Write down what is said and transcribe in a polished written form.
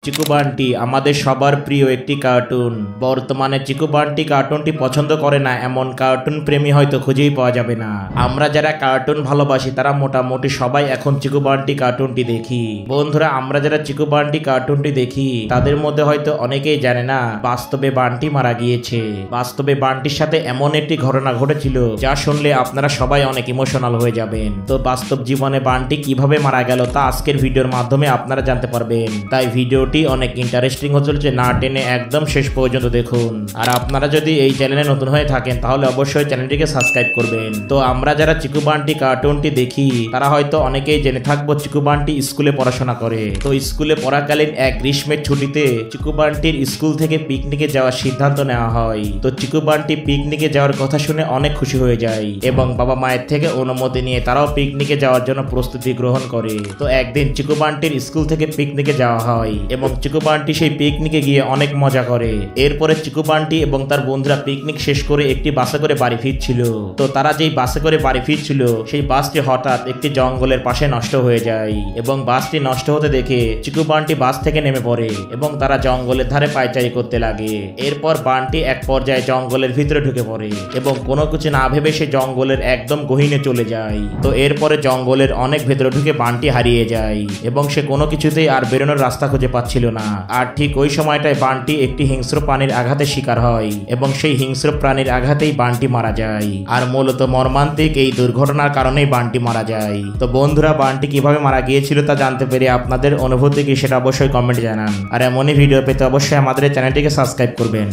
চিকু বান্টি আমাদের সবার প্রিয় একটি কার্টুন। বর্তমানে চিকু বান্টি কার্টুনটি পছন্দ করে না এমন কার্টুন প্রেমী হয়তো খুঁজেই পাওয়া যাবে না। আমরা যারা কার্টুন ভালোবাসি তারা মোটামুটি সবাই এখন চিকু বান্টি কার্টুনটি দেখি। বন্ধুরা, আমরা যারা চিকু বান্টি কার্টুনটি দেখি তাদের মধ্যে হয়তো অনেকেই জানে না বাস্তবে বান্টি মারা গিয়েছে। বাস্তবে বান্টির সাথে এমন একটি ঘটনা ঘটেছিল যা শুনলে আপনারা সবাই অনেক ইমোশনাল হয়ে যাবেন। তো বাস্তব জীবনে বান্টি কিভাবে মারা গেল তা আজকের ভিডিওর মাধ্যমে আপনারা জানতে পারবেন। তাই ভিডিওটি অনেক ইন্টারেস্টিং হতে চলেছে, না টেনে একদম শেষ পর্যন্ত দেখুন। আর আপনারা যদি এই চ্যানেলে নতুন হয়ে থাকেন তাহলে অবশ্যই চ্যানেলটিকে সাবস্ক্রাইব করবেন। তো আমরা যারা চিকু বান্টি কার্টুনটি দেখি তারা হয়তো অনেকেই জেনে থাকবো চিকু বান্টি স্কুলে পড়াশোনা করে। তো স্কুলে পড়াকালীন এক গ্রীষ্মের ছুটিতে চিকু বান্টির স্কুল থেকে পিকনিকে যাওয়ার সিদ্ধান্ত নেওয়া হয়। তো চিকু বান্টি পিকনিকে যাওয়ার কথা শুনে অনেক খুশি হয়ে যায় এবং বাবা মায়ের থেকে অনুমতি নিয়ে তারাও পিকনিকে যাওয়ার জন্য প্রস্তুতি গ্রহণ করে। তো একদিন চিকু বান্টির স্কুল থেকে পিকনিকে যাওয়া হয় এবং চিকু বান্টি সেই পিকনিকে গিয়ে অনেক মজা করে। এরপরে চিকু বান্টি এবং তার বন্ধুরা পিকনিক শেষ করে একটি বাসে করে বাড়ি ফিরছিল। তো তারা যেই বাসে করে বাড়ি ফিরছিল সেই বাসটি হঠাৎ একটি জঙ্গলের পাশে নষ্ট হয়ে যায় এবং বাসটি নষ্ট হতে দেখে চিকু বান্টি বাস থেকে নেমে পড়ে এবং তারা জঙ্গলের ধারে পায়চারি করতে লাগে। এরপর বান্টি এক পর্যায়ে জঙ্গলের ভিতরে ঢুকে পড়ে এবং কোনো কিছু না ভেবে সে জঙ্গলের একদম গহীনে চলে যায়। তো এরপরে জঙ্গলের অনেক ভেতরে ঢুকে বান্টি হারিয়ে যায় এবং সে কোনো কিছুতেই আর বেরোনোর রাস্তা খুঁজে পাচ্ছিল না। আর ঠিক ওই সময়টায় বান্টি একটি হিংস্র প্রাণীর আঘাতে শিকার হয় এবং সেই হিংস্র প্রাণীর আঘাতেই বান্টি মারা যায়। আর মূলত মর্মান্তিক এই দুর্ঘটনার কারণেই বান্টি মারা যায়। তো বন্ধুরা, বান্টি কিভাবে মারা গিয়েছিল তা জানতে পেরে আপনাদের অনুভূতি কি সেটা অবশ্যই কমেন্টে জানান। আর এমনই ভিডিও পেতে অবশ্যই আমাদের চ্যানেলটিকে সাবস্ক্রাইব করবেন।